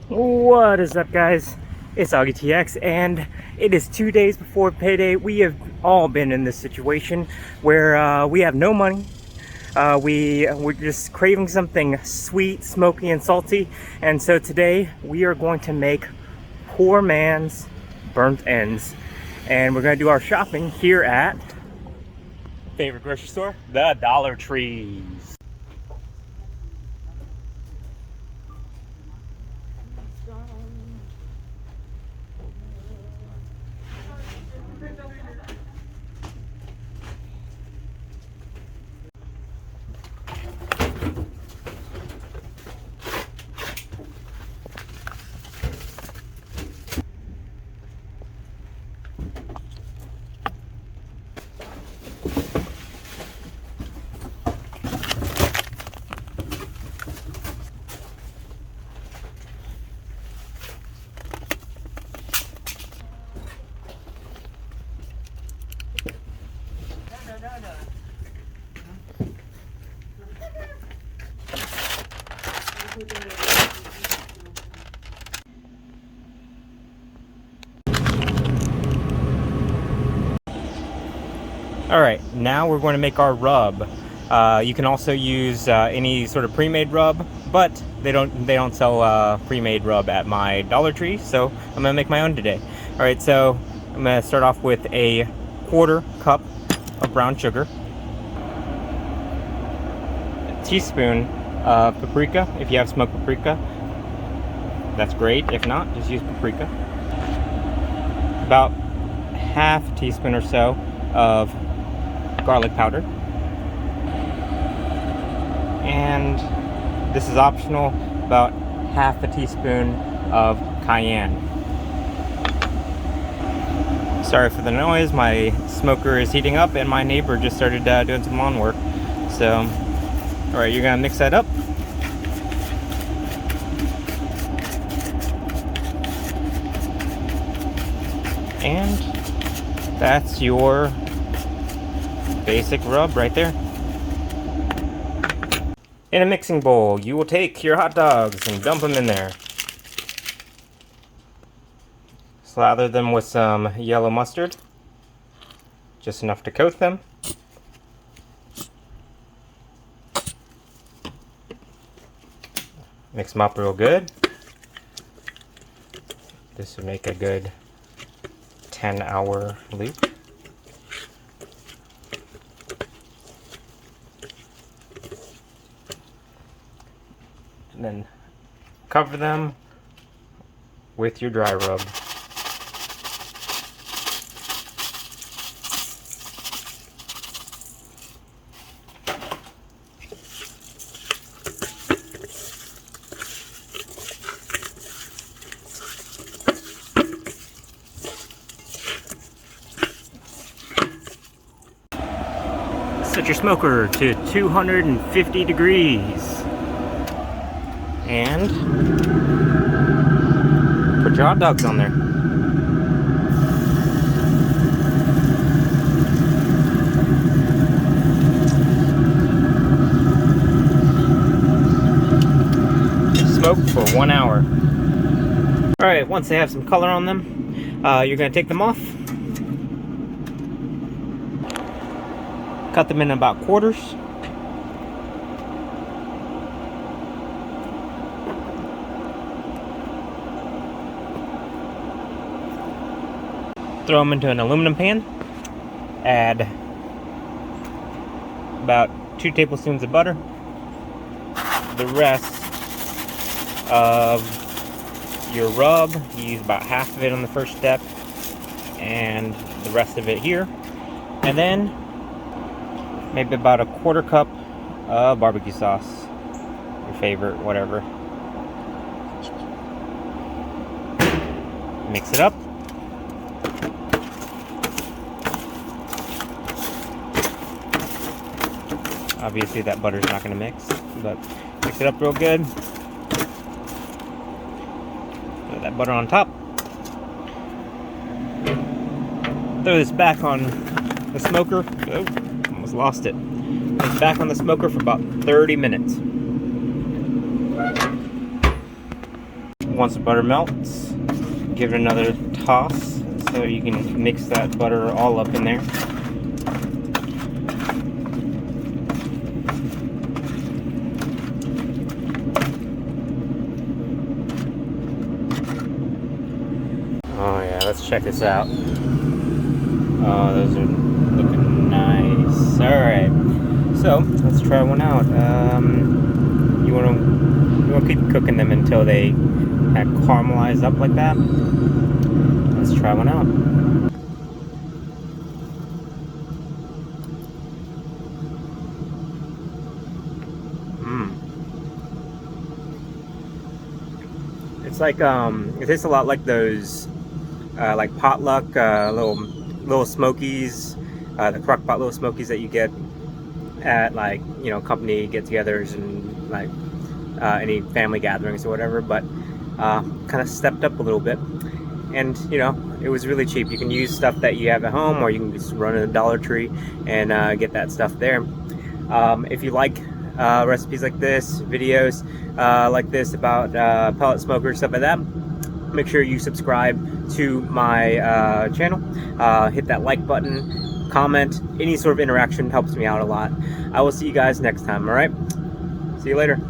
What is up, guys? It's AuggieTX, and it is 2 days before payday. We have all been in this situation where we have no money. We're just craving something sweet, smoky, and salty. And so today we are going to make poor man's burnt ends, and we're going to do our shopping here at favorite grocery store, the Dollar Tree. Alright, now we're going to make our rub. You can also use any sort of pre-made rub, but they don't sell pre-made rub at my Dollar Tree, so I'm going to make my own today. Alright, so I'm going to start off with a 1/4 cup of brown sugar, a teaspoon of paprika. If you have smoked paprika, that's great. If not, just use paprika. About 1/2 teaspoon or so of garlic powder, and this is optional, about 1/2 teaspoon of cayenne. Sorry for the noise, my smoker is heating up and my neighbor just started doing some lawn work. So, alright, you're gonna mix that up. And that's your basic rub right there. In a mixing bowl, you will take your hot dogs and dump them in there. Slather them with some yellow mustard, just enough to coat them. Mix them up real good. This would make a good 10-hour loop. And then cover them with your dry rub. Set your smoker to 250 degrees. And put your hot dogs on there. Smoke for 1 hour. Alright, once they have some color on them, you're going to take them off. Cut them in about quarters. Throw them into an aluminum pan. Add about 2 tablespoons of butter. The rest of your rub, you use about half of it on the first step, and the rest of it here. And then maybe about a 1/4 cup of barbecue sauce, your favorite, whatever. Mix it up. Obviously that butter's not going to mix, but mix it up real good. Put that butter on top. Throw this back on the smoker. Oh, almost lost it. Put it back on the smoker for about 30 minutes. once the butter melts, give it another toss so you can mix that butter all up in there. Oh yeah, let's check this out. Oh, those are looking nice. Alright, so let's try one out. You wanna keep cooking them until they kind of caramelize up like that. Let's try one out. It's like it tastes a lot like those like potluck little smokies, the crock pot little smokies that you get at, like, you know, company get-togethers and like any family gatherings or whatever, but kind of stepped up a little bit. And you know, it was really cheap. You can use stuff that you have at home, or you can just run in a Dollar Tree and get that stuff there. If you like recipes like this, videos like this about pellet smokers, stuff like that, make sure you subscribe to my channel. Hit that like button, comment. Any sort of interaction helps me out a lot. I will see you guys next time. All right, see you later.